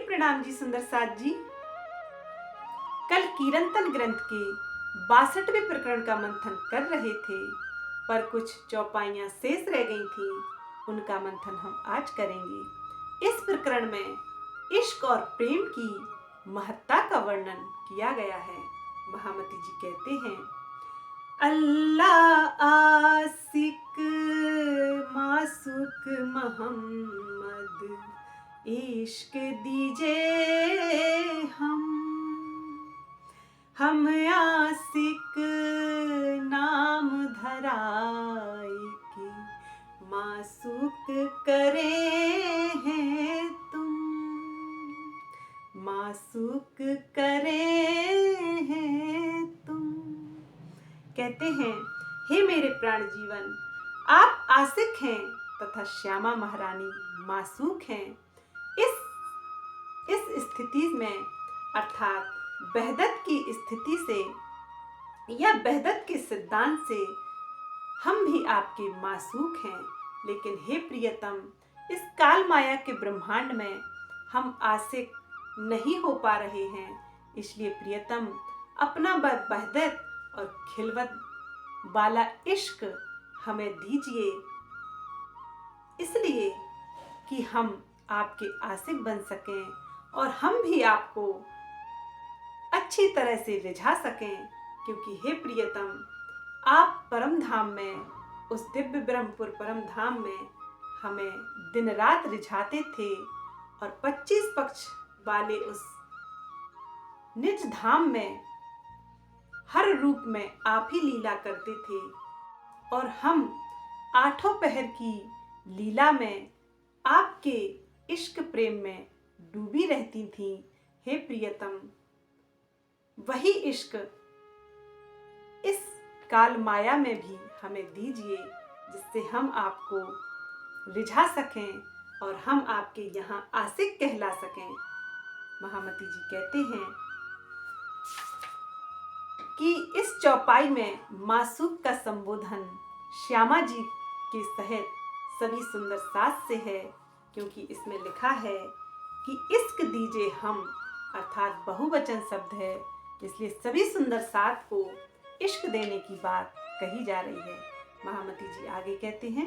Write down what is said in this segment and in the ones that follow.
प्रणाम जी सुंदर साथ जी। कल कीरंतन ग्रंथ के 62वें प्रकरण का मंथन कर रहे थे, पर कुछ चौपाइयां शेष रह गई थी। उनका मंथन हम आज करेंगे। इस प्रकरण में इश्क और प्रेम की महत्ता का वर्णन किया गया है। महामती जी कहते हैं, अल्लाह आशिक मासूक मोहम्मद इश्क दीजे हम आशिक नाम धराए के मासूक करे हैं तुम, मासूक करे हैं तुम। कहते हैं, हे मेरे प्राण जीवन, आप आशिक हैं तथा श्यामा महारानी मासूक हैं। इस स्थिति में अर्थात वहदत की स्थिति से या वहदत के सिद्धांत से हम भी आपके मासूक हैं। लेकिन हे प्रियतम, इस काल माया के ब्रह्मांड में हम आशिक नहीं हो पा रहे हैं। इसलिए प्रियतम, अपना वहदत और खिलवत वाला इश्क हमें दीजिए, इसलिए कि हम आपके आशिक बन सकें और हम भी आपको अच्छी तरह से रिझा सकें। क्योंकि हे प्रियतम, आप परम धाम में, उस दिव्य ब्रह्मपुर परम धाम में हमें दिन रात रिझाते थे और 25 पक्ष वाले उस निज धाम में हर रूप में आप ही लीला करते थे और हम आठों पहर की लीला में आपके इश्क प्रेम में डूबी रहती थी। हे प्रियतम, वही इश्क इस काल माया में भी हमें दीजिए, जिससे हम आपको रिझा सकें और हम आपके यहाँ आशिक कहला सकें। महामती जी कहते हैं कि इस चौपाई में मासूक का संबोधन श्यामा जी के सहित सभी सुंदर साथ से है, क्योंकि इसमें लिखा है कि इश्क दीजिए हम, अर्थात बहुवचन शब्द है, इसलिए सभी सुंदर साथ को इश्क देने की बात कही जा रही है। महामती जी आगे कहते हैं,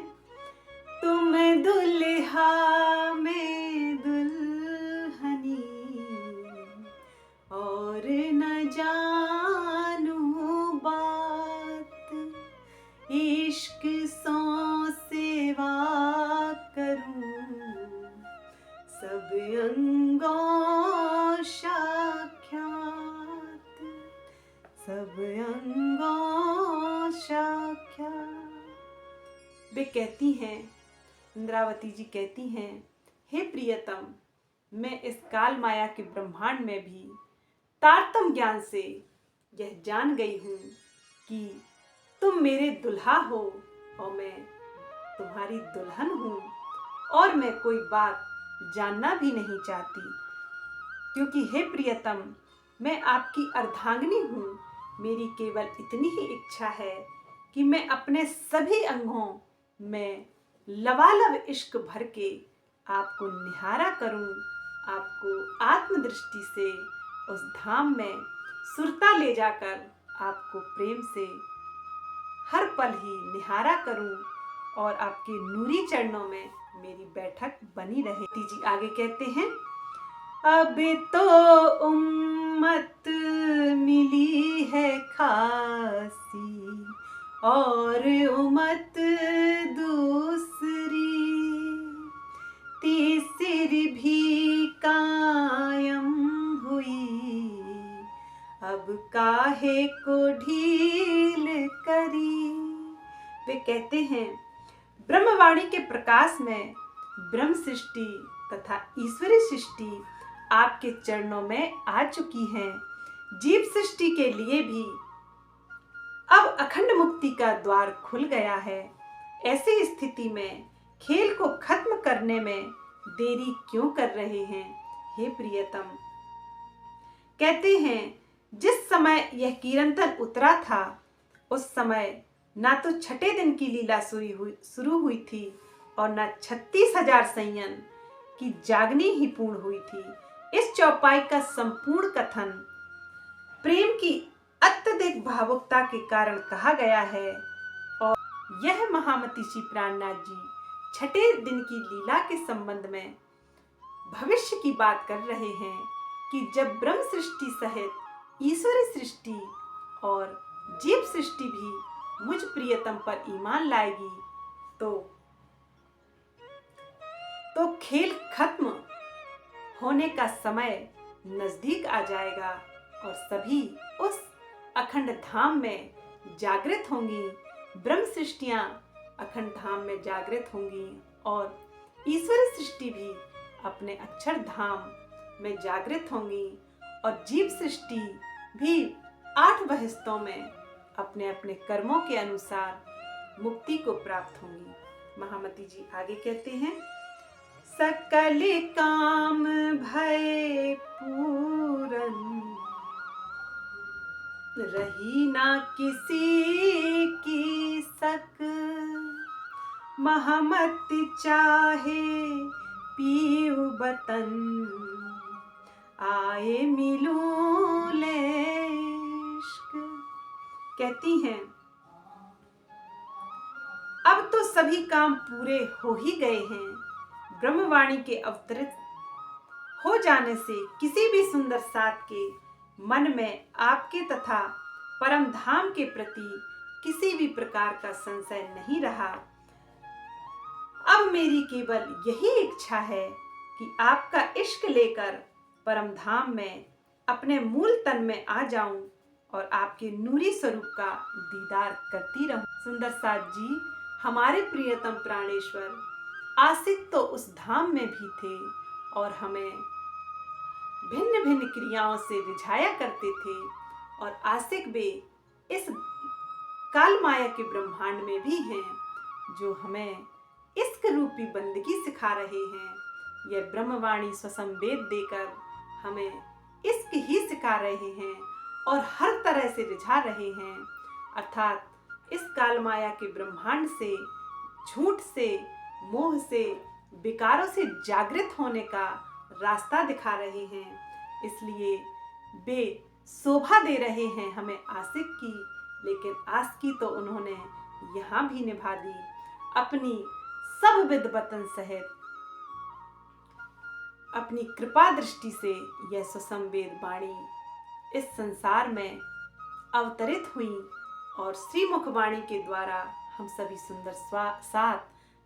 तुम दुल्हा में दुल्हनी और न जानू बात, इश्क सो सेवा करूं सब अंगों साख्यात, सब अंगों साख्यात। वे कहती हैं, इंद्रावती जी कहती हैं, हे प्रियतम, मैं इस काल माया के ब्रह्मांड में भी तारतम ज्ञान से यह जान गई हूँ कि तुम मेरे दुल्हा हो और मैं तुम्हारी दुल्हन हूँ, और मैं कोई बात जानना भी नहीं चाहती। क्योंकि हे प्रियतम, मैं आपकी अर्धांगिनी हूँ। मेरी केवल इतनी ही इच्छा है कि मैं अपने सभी अंगों में लबालब इश्क भर के आपको निहारा करूं, आपको आत्मदृष्टि से उस धाम में सुरता ले जाकर आपको प्रेम से हर पल ही निहारा करूं और आपके नूरी चरणों में मेरी बैठक बनी रहे। जी आगे कहते हैं, अब तो उम्मत मिली है खासी और उम्मत दूसरी, तीसरी भी कायम हुई, अब काहे को ढील करी। वे कहते हैं, ब्रह्मवाणी के प्रकाश में ब्रह्म सृष्टि तथा ईश्वरी सृष्टि आपके चरणों में आ चुकी हैं। जीव सृष्टि के लिए भी अब अखंड मुक्ति का द्वार खुल गया है। ऐसी स्थिति में खेल को खत्म करने में देरी क्यों कर रहे हैं? हे प्रियतम, कहते हैं, जिस समय यह कीरंतन उतरा था उस समय ना तो छठे दिन की लीला शुरू हुई थी और ना 36,000 संयन की जागनी ही पूर्ण हुई थी। इस चौपाई का संपूर्ण कथन प्रेम की अत्यधिक भावुकता के कारण कहा गया है और यह महामती श्री प्राणनाथ जी छठे दिन की लीला के संबंध में भविष्य की बात कर रहे हैं कि जब ब्रह्म सृष्टि सहित ईश्वरी सृष्टि और जीव सृष्टि भी मुझ प्रियतम पर ईमान लाएगी तो खेल खत्म होने का समय नजदीक आ जाएगा और सभी उस अखंड धाम में जागृत होंगी। ब्रह्म सृष्टियां अखंड धाम में जागृत होंगी और ईश्वरी सृष्टि भी अपने अक्षर धाम में जागृत होंगी और जीव सृष्टि भी 8 बहिस्तों में अपने अपने कर्मों के अनुसार मुक्ति को प्राप्त होंगी। महामती जी आगे कहते हैं, सकल काम भय पूरन, रही ना किसी की सक, महामती चाहे पीऊ बतन, आए मिलूं लेश्क। कहती हैं, अब तो सभी काम पूरे हो ही गए हैं। ब्रह्मवाणी के अवतरित हो जाने से किसी भी सुंदर साथ के मन में आपके तथा परम धाम के प्रति किसी भी प्रकार का संशय नहीं रहा। अब मेरी केवल यही इच्छा है कि आपका इश्क लेकर परम धाम में अपने मूल तन में आ जाऊं और आपके नूरी स्वरूप का दीदार करती रहूं। सुंदर साथ जी हमारे प्रियतम प्राणेश्वर आशिक तो उस धाम में भी थे और हमें भिन्न भिन्न क्रियाओं से रिझाया करते थे और आशिक वे इस काल माया के ब्रह्मांड में भी हैं जो हमें इश्क रूपी बंदगी सिखा रहे हैं। यह ब्रह्मवाणी स्वसंवेद देकर हमें इश्क ही सिखा रहे हैं और हर तरह से रिझा रहे हैं, अर्थात इस काल माया के ब्रह्मांड से, झूठ से, मोह से, विकारों से जागृत होने का रास्ता दिखा रहे हैं। इसलिए वे शोभा दे रहे हैं हमें आशिक की, लेकिन आशिकी तो उन्होंने यहाँ भी निभा दी अपनी सब विद्वतन सहित। अपनी कृपा दृष्टि से यह सुसंवेद वाणी इस संसार में अवतरित हुई और श्रीमुख वाणी के द्वारा हम सभी सुंदर साथ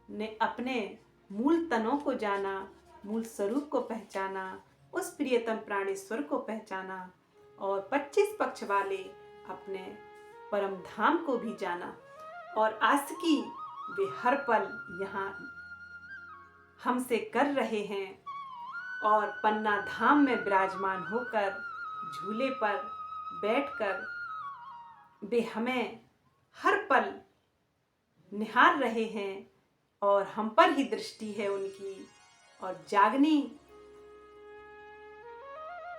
ने अपने मूल तनों को जाना, मूल स्वरूप को पहचाना, उस प्रियतम प्राणेश्वर को पहचाना और 25 पक्ष वाले अपने परम धाम को भी जाना और आशिकी वे हर पल यहाँ हमसे कर रहे हैं और पन्ना धाम में विराजमान होकर झूले पर बैठकर वे हमें हर पल निहार रहे हैं और हम पर ही दृष्टि है उनकी और जागनी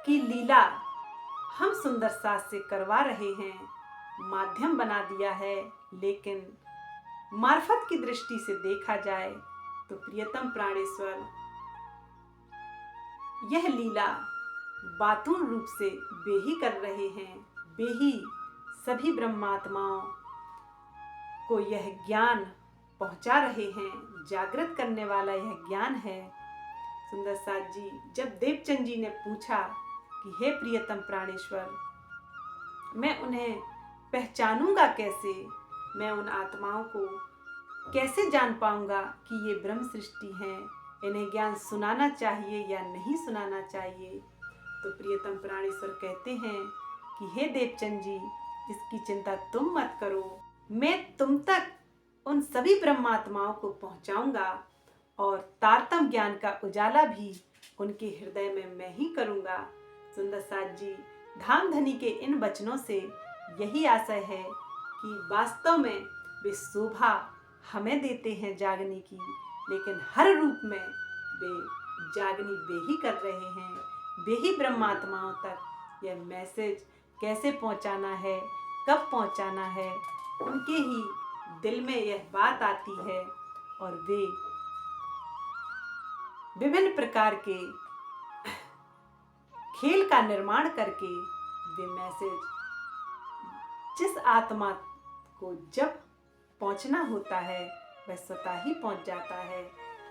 की लीला हम सुंदर साथ से करवा रहे हैं, माध्यम बना दिया है। लेकिन मार्फत की दृष्टि से देखा जाए तो प्रियतम प्राणेश्वर यह लीला बातून रूप से वे ही कर रहे हैं, वे ही सभी ब्रह्मात्माओं को यह ज्ञान पहुंचा रहे हैं। जागृत करने वाला यह ज्ञान है। सुंदर साथ जी जब देवचंद जी ने पूछा कि हे प्रियतम प्राणेश्वर, मैं उन्हें पहचानूंगा कैसे, मैं उन आत्माओं को कैसे जान पाऊंगा कि ये ब्रह्म सृष्टि हैं, इन्हें ज्ञान सुनाना चाहिए या नहीं सुनाना चाहिए, तो प्रियतम प्राणेश्वर कहते हैं कि हे देवचंद जी, इसकी चिंता तुम मत करो, मैं तुम तक उन सभी ब्रह्मात्माओं को पहुंचाऊंगा और तारतम ज्ञान का उजाला भी उनके हृदय में मैं ही करूंगा। सुंदर साथ जी धामधनी के इन वचनों से यही आशय है कि वास्तव में वे शोभा हमें देते हैं जागने की, लेकिन हर रूप में वे जागनी वे ही कर रहे हैं। वे ही ब्रह्मात्माओं तक यह मैसेज कैसे पहुंचाना है, कब पहुंचाना है, उनके ही दिल में यह बात आती है और वे विभिन्न प्रकार के खेल का निर्माण करके वे मैसेज जिस आत्मा को जब पहुंचना होता है वह स्वतः ही पहुंच जाता है,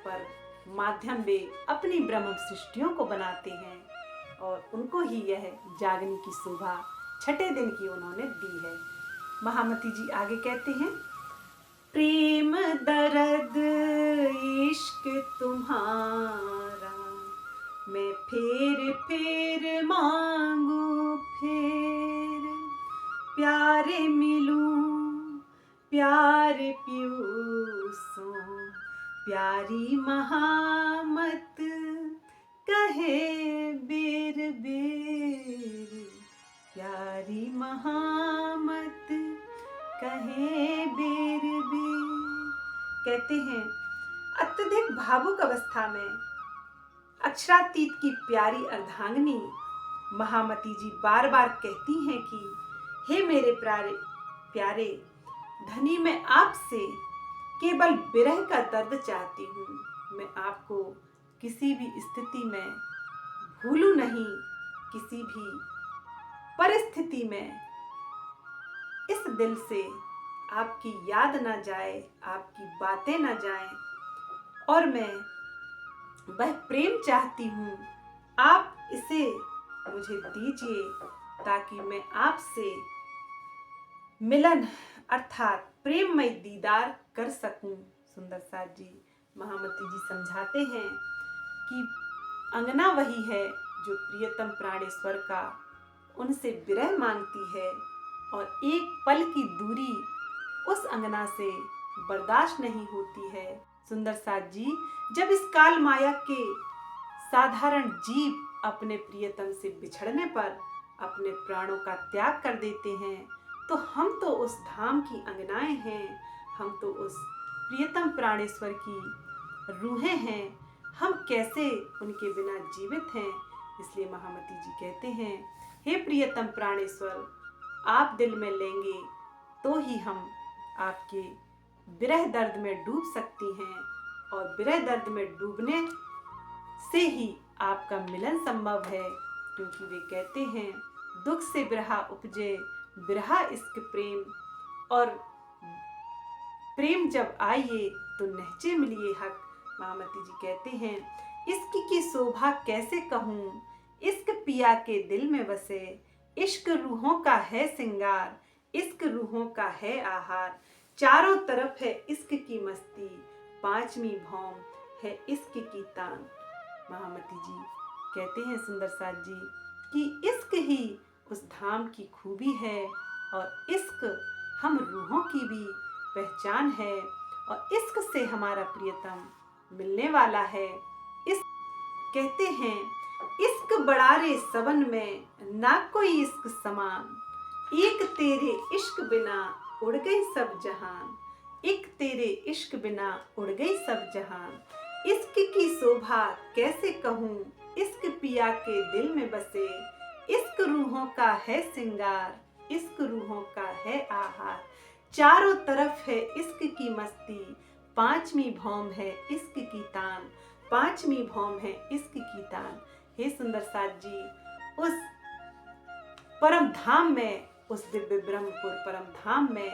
पर माध्यम वे अपनी ब्रह्म सृष्टियों को बनाते हैं और उनको ही यह जागने की शोभा छठे दिन की उन्होंने दी है। महामती जी आगे कहते हैं, प्रेम दर्द इश्क तुम्हारा मैं फेर फेर मांगू फेर, प्यारे मिलूं प्यार पीयूसों प्यारी महामत कहे बेर बेर, प्यारी महामत कहे बेर बेर। कहते हैं अत्यधिक भावुक अवस्था में अक्षरातीत की प्यारी अर्धांगिनी महामती जी बार बार कहती हैं कि हे मेरे प्यारे धनी, मैं आपसे केवल विरह का दर्द चाहती हूँ। मैं आपको किसी भी स्थिति में भूलूं नहीं, किसी भी परिस्थिति में इस दिल से आपकी याद ना जाए, आपकी बातें ना जाएं, और मैं वह प्रेम चाहती हूँ। आप इसे मुझे दीजिए ताकि मैं आपसे मिलन अर्थात प्रेममय दीदार कर सकूं। सुंदर साथ जी महामती जी समझाते हैं कि अंगना वही है जो प्रियतम प्राणेश्वर का उनसे विरह मांगती है और एक पल की दूरी उस अंगना से बर्दाश्त नहीं होती है। सुंदर साथ जी, जब इस काल माया के साधारण जीव अपने प्रियतम से बिछड़ने पर अपने प्राणों का त्याग कर देते हैं, तो हम तो उस धाम की अंगनाएं हैं, हम तो उस प्रियतम प्राणेश्वर की रूहें हैं, हम कैसे उनके बिना जीवित हैं। इसलिए महामती जी कहते हैं, हे प्रियतम प्राणेश्वर, आप दिल में लेंगे तो ही हम आपके विरह दर्द में डूब सकती हैं, और विरह दर्द में डूबने से ही आपका मिलन संभव है। क्योंकि वे कहते हैं, दुख से बिरहा उपजे बिरहा इश्क प्रेम, और प्रेम जब आइए तो नहचे मिलिए हक। महामती जी कहते हैं, इश्क की शोभा कैसे कहूँ, इश्क पिया के दिल में बसे, इश्क रूहों का है सिंगार, इश्क रूहों का है आहार, चारों तरफ है इश्क की मस्ती, पांचवी भौम है इश्क की तान। महामती जी कहते हैं सुंदर साथ जी कि इश्क ही उस धाम की खूबी है, और इश्क हम रूहों की भी पहचान है, और इश्क से हमारा प्रियतम मिलने वाला है। इस कहते हैं, इश्क बड़ा रे सबन में ना कोई इश्क समान, एक तेरे इश्क बिना उड़ गई सब जहान, एक तेरे इश्क बिना उड़ गई सब जहान, इश्क की शोभा कैसे कहूँ, इश्क पिया के दिल में बसे, इश्क रूहों का है सिंगार, इश्क रूहों का है आहार, चारों तरफ है इश्क की मस्ती, पांचवी भौम है इश्क की तान, पांचवी भौम है इश्क की तान। हे सुंदर साथ जी, उस परम धाम में, उस दिव्य ब्रह्मपुर परम धाम में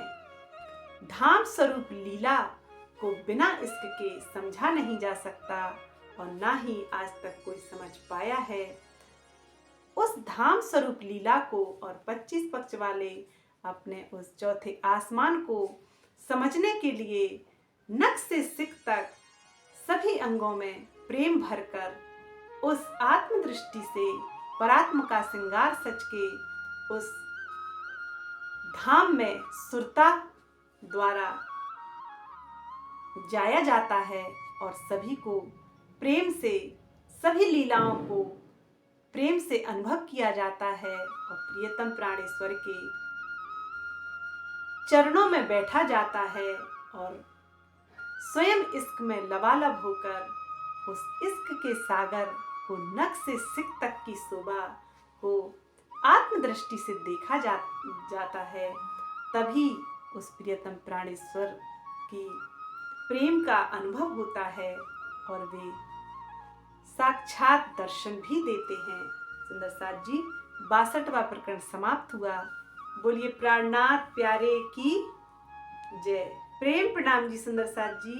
धाम स्वरूप लीला को बिना इश्क के समझा नहीं जा सकता, और ना ही आज तक कोई समझ पाया है। उस धाम स्वरूप लीला को और 25 पक्ष वाले अपने उस चौथे आसमान को समझने के लिए नख से सिख तक सभी अंगों में प्रेम भरकर उस आत्मदृष्टि से परात्म का श्रृंगार सच के उस धाम में सुरता द्वारा जाया जाता है, और सभी को प्रेम से, सभी लीलाओं को प्रेम से अनुभव किया जाता है, और प्रियतम प्राणेश्वर के चरणों में बैठा जाता है, और स्वयं इश्क में लबालब होकर उस इश्क के सागर को नख से सिख तक की शोभा को आत्मदृष्टि से देखा जाता है। तभी उस प्रियतम प्राणेश्वर की प्रेम का अनुभव होता है, और वे साक्षात दर्शन भी देते हैं। सुंदर साथ जी 62वां प्रकरण समाप्त हुआ। बोलिए प्राणनाथ प्यारे की जय। प्रेम प्रणाम जी सुंदर साथ जी।